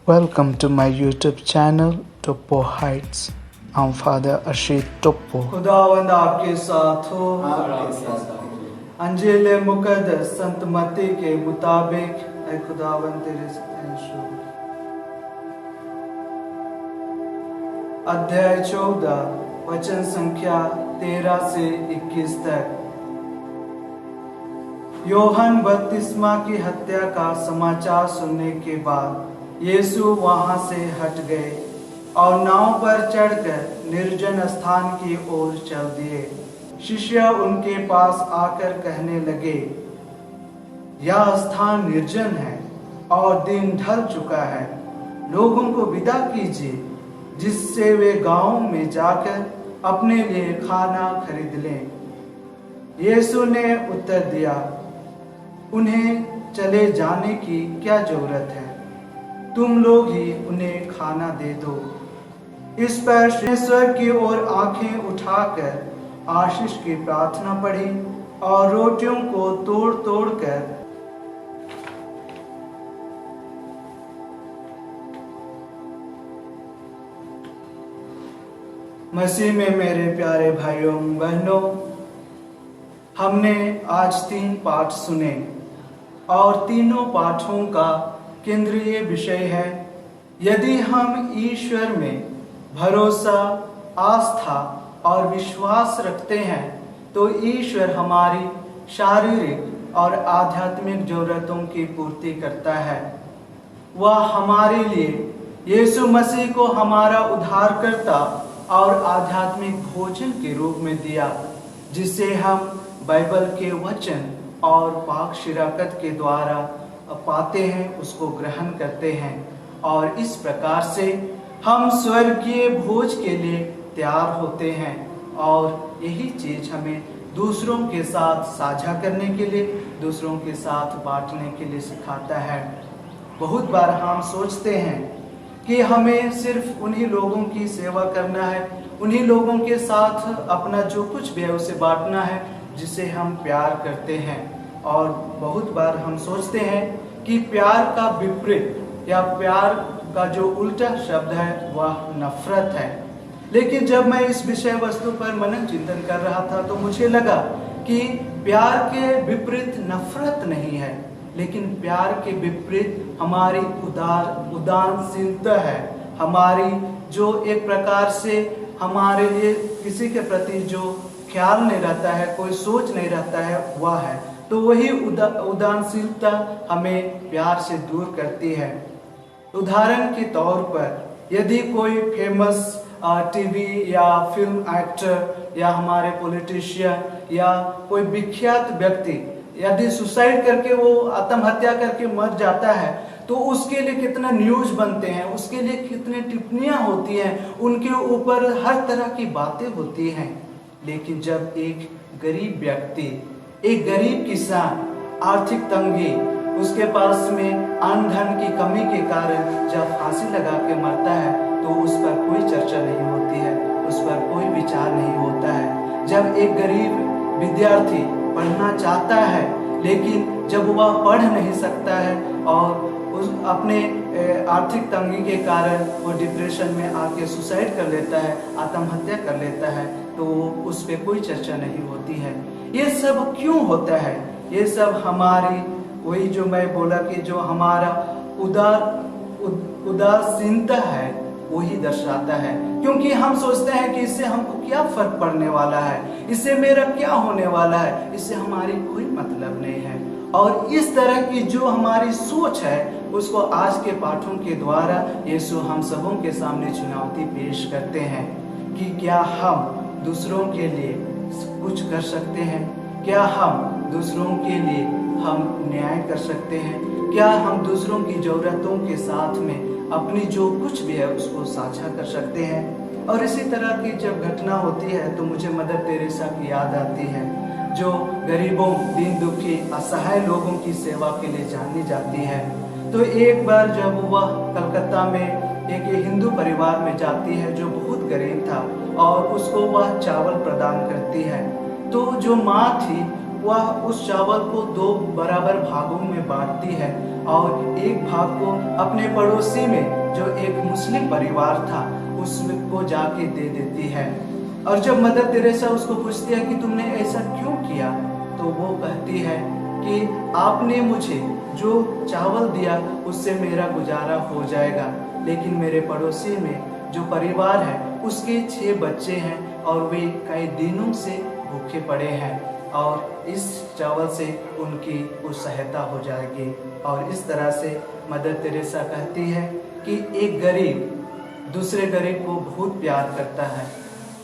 Welcome to my YouTube channel Topo Heights. I'm Father Ashit Topo. खुदावंद आपके साथ हो। आपके साथ हो। अंजील मुकद्दस संत मत्ती के मुताबिक ऐ खुदावंद तेरे शुक्र। अध्याय 14 वचन संख्या 13 से 21 तक। यूहन्ना बपतिस्मा की हत्या का समाचार सुनने के बाद यीशु वहां से हट गए और नाव पर चढ़कर निर्जन स्थान की ओर चल दिए। शिष्य उनके पास आकर कहने लगे, यह स्थान निर्जन है और दिन ढल चुका है, लोगों को विदा कीजिए जिससे वे गांव में जाकर अपने लिए खाना खरीद लें। यीशु ने उत्तर दिया, उन्हें चले जाने की क्या जरूरत है, तुम लोग ही उन्हें खाना दे दो। इस पर ईश्वर की ओर आंखें उठाकर आशीष की प्रार्थना पढ़ी और रोटियों को तोड़ तोड़ कर मसीह में मेरे प्यारे भाइयों बहनों, हमने आज 3 पाठ सुने और तीनों पाठों का केंद्रीय विषय है, यदि हम ईश्वर में भरोसा, आस्था और विश्वास रखते हैं तो ईश्वर हमारी शारीरिक और आध्यात्मिक जरूरतों की पूर्ति करता है। वह हमारे लिए यीशु मसीह को हमारा उद्धारकर्ता और आध्यात्मिक भोजन के रूप में दिया, जिसे हम बाइबल के वचन और पाक शिराकत के द्वारा पाते हैं, उसको ग्रहण करते हैं और इस प्रकार से हम स्वर्गीय भोज के लिए तैयार होते हैं। और यही चीज हमें दूसरों के साथ साझा करने के लिए, दूसरों के साथ बांटने के लिए सिखाता है। बहुत बार हम सोचते हैं कि हमें सिर्फ उन्हीं लोगों की सेवा करना है, उन्हीं लोगों के साथ अपना जो कुछ भी है उसे बांटना है जिसे हम प्यार करते हैं। और बहुत बार हम सोचते हैं कि प्यार का विपरीत या प्यार का जो उल्टा शब्द है वह नफरत है। लेकिन जब मैं इस विषय वस्तु पर मनन चिंतन कर रहा था तो मुझे लगा कि प्यार के विपरीत नफरत नहीं है, लेकिन प्यार के विपरीत हमारी उदासीनता है। हमारी जो एक प्रकार से हमारे लिए किसी के प्रति जो ख्याल नहीं रहता है, कोई सोच नहीं रहता है, वह है। तो वही उदासीनता हमें प्यार से दूर करती है। उदाहरण के तौर पर यदि कोई फेमस टीवी या फिल्म एक्टर या हमारे पॉलिटिशियन या कोई विख्यात व्यक्ति यदि सुसाइड करके वो आत्महत्या करके मर जाता है तो उसके लिए कितना न्यूज बनते हैं, उसके लिए कितनी टिप्पणियां होती हैं, उनके ऊपर हर तरह की बातें होती हैं। लेकिन जब एक गरीब व्यक्ति, एक गरीब किसान, आर्थिक तंगी, उसके पास में अन्न धन की कमी के कारण जब फांसी लगा के मरता है तो उस पर कोई चर्चा नहीं होती है, उस पर कोई विचार नहीं होता है। जब एक गरीब विद्यार्थी पढ़ना चाहता है लेकिन जब वह पढ़ नहीं सकता है और उस अपने आर्थिक तंगी के कारण वो डिप्रेशन में आके सुसाइड कर लेता है, आत्महत्या कर लेता है, तो उस पर कोई चर्चा नहीं होती है। ये सब क्यों होता है? ये सब हमारी वही जो मैं बोला कि जो हमारा उदासीनता है वही दर्शाता है, क्योंकि हम सोचते हैं कि इससे हमको क्या फर्क पड़ने वाला है, इससे मेरा क्या होने वाला है, इससे हमारी कोई मतलब नहीं है। और इस तरह की जो हमारी सोच है उसको आज के पाठों के द्वारा यीशु हम सबों के सामने चुनौती पेश करते हैं कि क्या हम दूसरों के लिए कुछ कर सकते हैं, क्या हम दूसरों के लिए हम न्याय कर सकते हैं, क्या हम दूसरों की जरूरतों के साथ में अपनी जो कुछ भी है उसको साझा कर सकते हैं। और इसी तरह की जब घटना होती है तो मुझे मदर टेरेसा की याद आती है, जो गरीबों, दीन दुखी, असहाय लोगों की सेवा के लिए जानी जाती है। तो एक बार जब वह कलकत्ता में एक हिंदू परिवार में जाती है जो बहुत गरीब था और उसको वह चावल प्रदान करती है, तो जो माँ थी वह उस चावल को 2 बराबर भागों में बांटती है और एक भाग को अपने पड़ोसी में जो एक मुस्लिम परिवार था उसको जाके दे देती है। और जब मदर तेरेसा उसको पूछती है कि तुमने ऐसा क्यों किया, तो वो कहती है कि आपने मुझे जो चावल दिया उससे मेरा गुजारा हो जाएगा, लेकिन मेरे पड़ोसी में जो परिवार है उसके 6 बच्चे हैं और वे कई दिनों से भूखे पड़े हैं और इस चावल से उनकी कुछ सहायता हो जाएगी। और इस तरह से मदर तेरेसा कहती है कि एक गरीब दूसरे गरीब को बहुत प्यार करता है,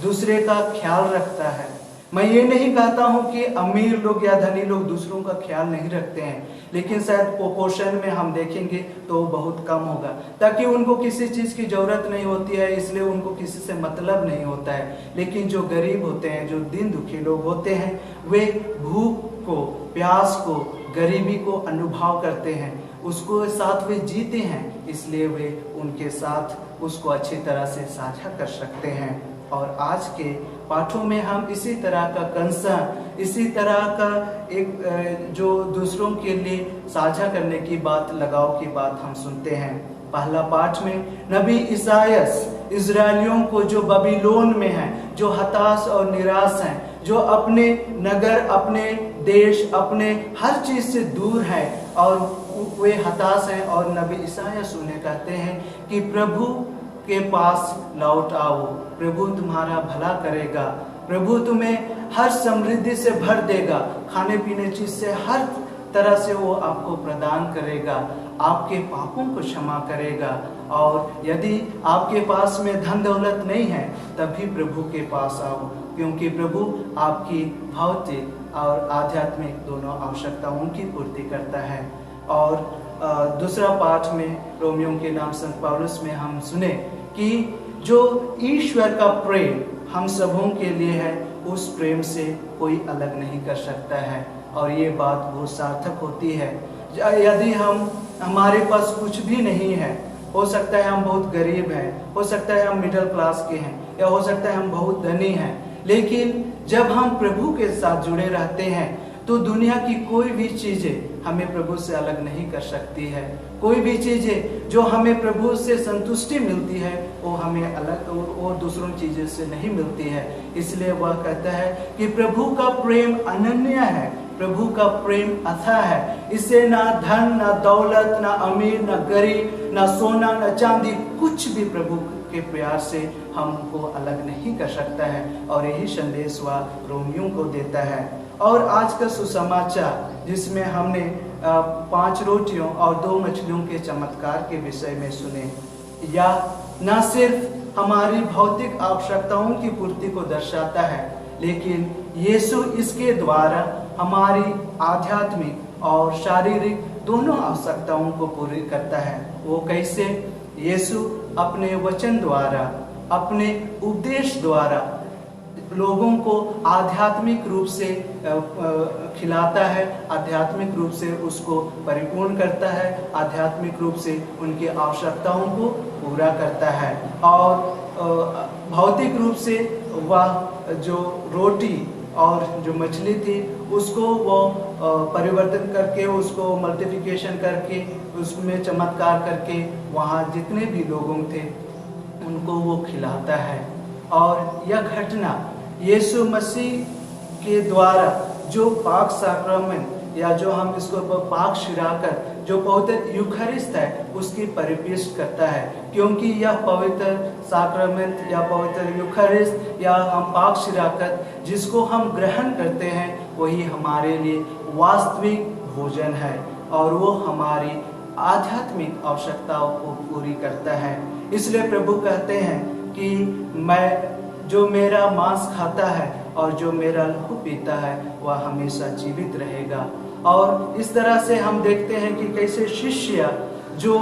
दूसरे का ख्याल रखता है। मैं ये नहीं कहता हूँ कि अमीर लोग या धनी लोग दूसरों का ख्याल नहीं रखते हैं, लेकिन शायद प्रोपोर्शन में हम देखेंगे तो बहुत कम होगा, ताकि उनको किसी चीज़ की ज़रूरत नहीं होती है, इसलिए उनको किसी से मतलब नहीं होता है। लेकिन जो गरीब होते हैं, जो दिन दुखी लोग होते हैं, वे भूख को, प्यास को, गरीबी को अनुभव करते हैं, उसको साथ वे जीते हैं, इसलिए वे उनके साथ उसको अच्छी तरह से साझा कर सकते हैं। और आज के पाठों में हम इसी तरह का कंसर्न, इसी तरह का एक जो दूसरों के लिए साझा करने की बात, लगाव की बात हम सुनते हैं। पहला पाठ में नबी इसायास इजरायलियों को जो बबीलोन में हैं, जो हताश और निराश हैं, जो अपने नगर, अपने देश, अपने हर चीज़ से दूर हैं और वे हताश हैं, और नबी इसायास उन्हें कहते हैं कि प्रभु के पास लौट आओ, प्रभु तुम्हारा भला करेगा, प्रभु तुम्हें हर समृद्धि से भर देगा, खाने पीने चीज से हर तरह से वो आपको प्रदान करेगा, आपके पापों को क्षमा करेगा। और यदि आपके पास में धन दौलत नहीं है तब भी प्रभु के पास आओ, क्योंकि प्रभु आपकी भौतिक और आध्यात्मिक दोनों आवश्यकताओं की पूर्ति करता है। और दूसरा पाठ में रोमियो के नाम संत पौलुस में हम सुने कि जो ईश्वर का प्रेम हम सबों के लिए है, उस प्रेम से कोई अलग नहीं कर सकता है। और ये बात बहुत सार्थक होती है। यदि हमारे पास कुछ भी नहीं है, हो सकता है हम बहुत गरीब हैं, हो सकता है हम मिडिल क्लास के हैं, या हो सकता है हम बहुत धनी हैं, लेकिन जब हम प्रभु के साथ जुड़े रहते हैं तो दुनिया की कोई भी चीज़ें हमें प्रभु से अलग नहीं कर सकती है। कोई भी चीज़ें जो हमें प्रभु से संतुष्टि मिलती है वो हमें अलग और दूसरों चीज़ों से नहीं मिलती है। इसलिए वह कहता है कि प्रभु का प्रेम अनन्य है, प्रभु का प्रेम अथाह है, इससे ना धन, ना दौलत, ना अमीर, ना गरीब, ना सोना, ना चांदी, कुछ भी प्रभु के प्यार से हमको अलग नहीं कर सकता है। और यही संदेश वह रोमियों को देता है। और आज का सुसमाचार जिसमें हमने 5 रोटियों और 2 मछलियों के चमत्कार के विषय में सुने, या न सिर्फ हमारी भौतिक आवश्यकताओं की पूर्ति को दर्शाता है, लेकिन यीशु इसके द्वारा हमारी आध्यात्मिक और शारीरिक दोनों आवश्यकताओं को पूरी करता है। वो कैसे? यीशु अपने वचन द्वारा, अपने उपदेश द्वारा लोगों को आध्यात्मिक रूप से खिलाता है, आध्यात्मिक रूप से उसको परिपूर्ण करता है, आध्यात्मिक रूप से उनकी आवश्यकताओं को पूरा करता है। और भौतिक रूप से वह जो रोटी और जो मछली थी उसको वो परिवर्तन करके, उसको मल्टीप्लिकेशन करके, उसमें चमत्कार करके वहाँ जितने भी लोगों थे उनको वो खिलाता है। और यह घटना यीशु मसीह के द्वारा जो पाक साक्रामेंट, या जो हम इसको पाक शिराकत, जो पवित्र यूखरिस्त है, उसकी परिपेश करता है। क्योंकि यह पवित्र साक्रामेंट या पवित्र यूखरिस्त या हम पाक शिराकत जिसको हम ग्रहण करते हैं, वही हमारे लिए वास्तविक भोजन है और वो हमारी आध्यात्मिक आवश्यकताओं को पूरी करता है। इसलिए प्रभु कहते हैं कि मैं, जो मेरा मांस खाता है और जो मेरा लहू पीता है वह हमेशा जीवित रहेगा। और इस तरह से हम देखते हैं कि कैसे शिष्य जो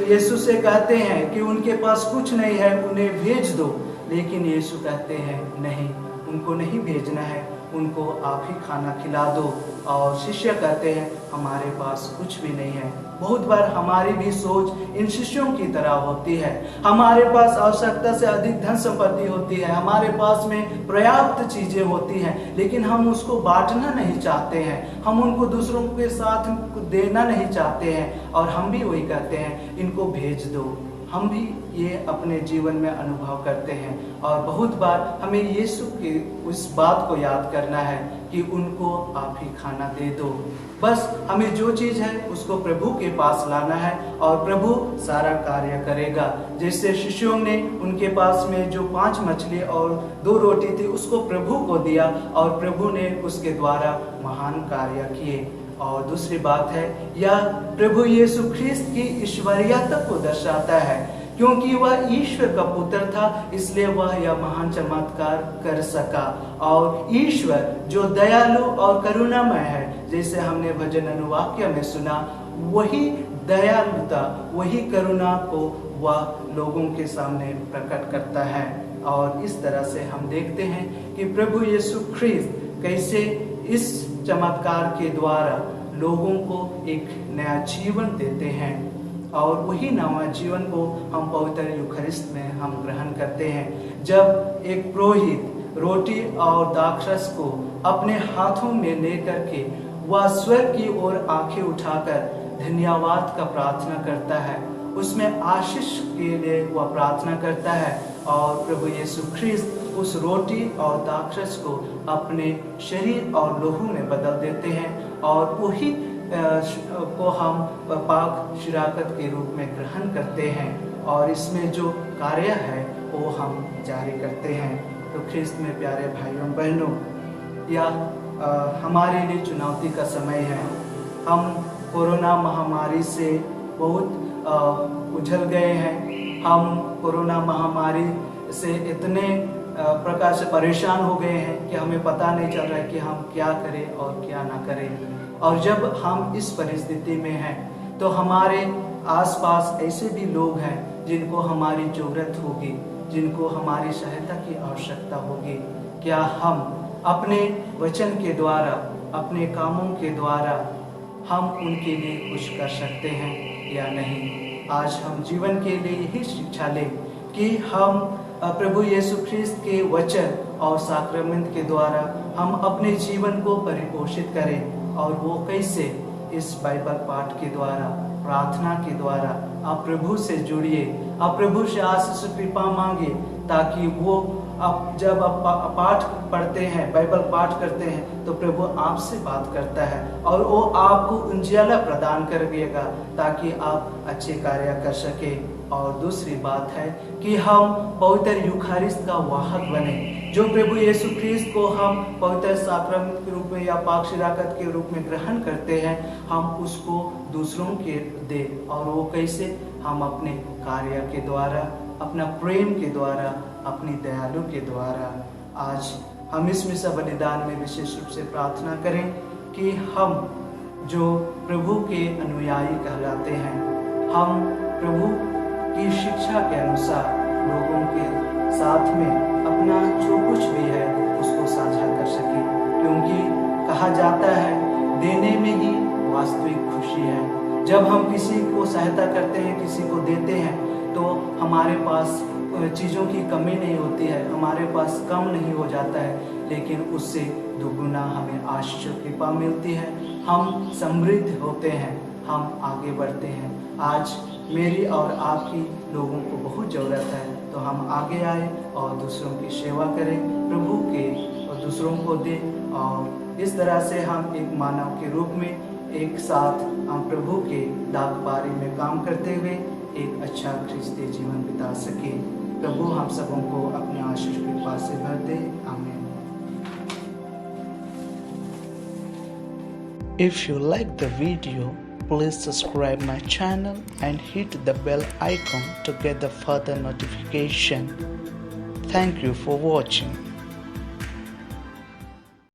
यीशु से कहते हैं कि उनके पास कुछ नहीं है, उन्हें भेज दो, लेकिन यीशु कहते हैं नहीं, उनको नहीं भेजना है, उनको आप ही खाना खिला दो। और शिष्य कहते हैं हमारे पास कुछ भी नहीं है, बहुत बार हमारी भी सोच इन शिष्यों की तरह होती है। हमारे पास आवश्यकता से अधिक धन संपत्ति होती है, हमारे पास में पर्याप्त चीजें होती हैं, लेकिन हम उसको बांटना नहीं चाहते हैं, हम उनको दूसरों के साथ देना नहीं चाहते हैं, और हम भी वही कहते हैं, इनको भेज दो। हम भी ये अपने जीवन में अनुभव करते हैं, और बहुत बार हमें यीशु की उस बात को याद करना है कि उनको आप ही खाना दे दो। बस हमें जो चीज़ है उसको प्रभु के पास लाना है और प्रभु सारा कार्य करेगा। जैसे शिष्यों ने उनके पास में जो 5 मछली और 2 रोटी थी उसको प्रभु को दिया, और प्रभु ने उसके द्वारा महान कार्य किए। और दूसरी बात है, यह प्रभु यीशु ख्रिस्त की ईश्वरीयता को दर्शाता है, क्योंकि वह ईश्वर का पुत्र था, इसलिए वह यह महान चमत्कार कर सका। और ईश्वर जो दयालु और करुणामय है, जैसे हमने भजन अनुवाक्य में सुना, वही दयालुता, वही करुणा को वह लोगों के सामने प्रकट करता है। और इस तरह से हम देखते हैं कि प्रभु यीशु ख्रिस्त कैसे इस चमत्कार के द्वारा लोगों को एक नया जीवन देते हैं, और वही नया जीवन को हम पवित्र यूखरिस्ट में हम ग्रहण करते हैं। जब एक पुरोहित रोटी और दाखरस को अपने हाथों में लेकर के वह स्वर्ग की ओर आंखें उठाकर धन्यवाद का प्रार्थना करता है, उसमें आशीष के लिए वह प्रार्थना करता है, और प्रभु यीशु ख्रिस्त उस रोटी और दाखरस को अपने शरीर और लहू में बदल देते हैं, और वही को हम पाक शिराकत के रूप में ग्रहण करते हैं, और इसमें जो कार्य है वो हम जारी करते हैं। तो ख्रिस्त में प्यारे भाइयों बहनों, यह हमारे लिए चुनौती का समय है। हम कोरोना महामारी से बहुत उछल गए हैं। हम कोरोना महामारी से इतने प्रकार से परेशान हो गए हैं कि हमें पता नहीं चल रहा है कि हम क्या करें और क्या ना करें। और जब हम इस परिस्थिति में हैं तो हमारे आसपास ऐसे भी लोग हैं जिनको हमारी ज़रूरत होगी, जिनको हमारी सहायता की आवश्यकता होगी। क्या हम अपने वचन के द्वारा, अपने कामों के द्वारा हम उनके लिए कुछ कर सकते हैं या नहीं? आज हम जीवन के लिए यही शिक्षा लें कि हम प्रभु यीशु ख्रिस्त के वचन और साक्रामेंट के द्वारा हम अपने जीवन को परिपोषित करें, और वो कैसे? इस बाइबल पाठ के द्वारा, प्रार्थना के द्वारा आप प्रभु से जुड़िए, आप प्रभु से आशीष कृपा मांगे, ताकि वो आप जब आप पाठ पढ़ते हैं, बाइबल पाठ करते हैं, तो प्रभु आपसे बात करता है और वो आपको उजियाला प्रदान करेगा ताकि आप अच्छे कार्य कर सके। और दूसरी बात है कि हम पवित्र यूखारिस्ट का वाहक बने। जो प्रभु यीशु ख्रिस्त को हम पवित्र साक्रामेंट के रूप में या पाक शिराकत के रूप में ग्रहण करते हैं, हम उसको दूसरों के दे। और वो कैसे? हम अपने कार्य के द्वारा, अपना प्रेम के द्वारा, अपनी दयालु के द्वारा। आज हम इस मिसा बलिदान में विशेष रूप से प्रार्थना करें कि हम जो प्रभु के अनुयायी कहलाते हैं, हम प्रभु की शिक्षा के अनुसार लोगों के साथ में अपना जो कुछ भी है उसको साझा कर सके, क्योंकि कहा जाता है देने में ही वास्तविक खुशी है। जब हम किसी को सहायता करते हैं, किसी को देते हैं, तो हमारे पास चीज़ों की कमी नहीं होती है, हमारे पास कम नहीं हो जाता है, लेकिन उससे दुगुना हमें आशीष कृपा मिलती है। हम समृद्ध होते हैं, हम आगे बढ़ते हैं। आज मेरी और आपकी लोगों को बहुत ज़रूरत है, तो हम आगे आए और दूसरों की सेवा करें, प्रभु के और दूसरों को दें, और इस तरह से हम एक मानव के रूप में एक साथ हम प्रभु के दागबारी में काम करते हुए एक अच्छा ख्रिस्ती जीवन बिता सके। प्रभु हम सबों को अपने आशीष कृपा से भर दे। आमीन। If you like the video, please subscribe my channel and hit the bell icon to get the further notification. Thank you for watching.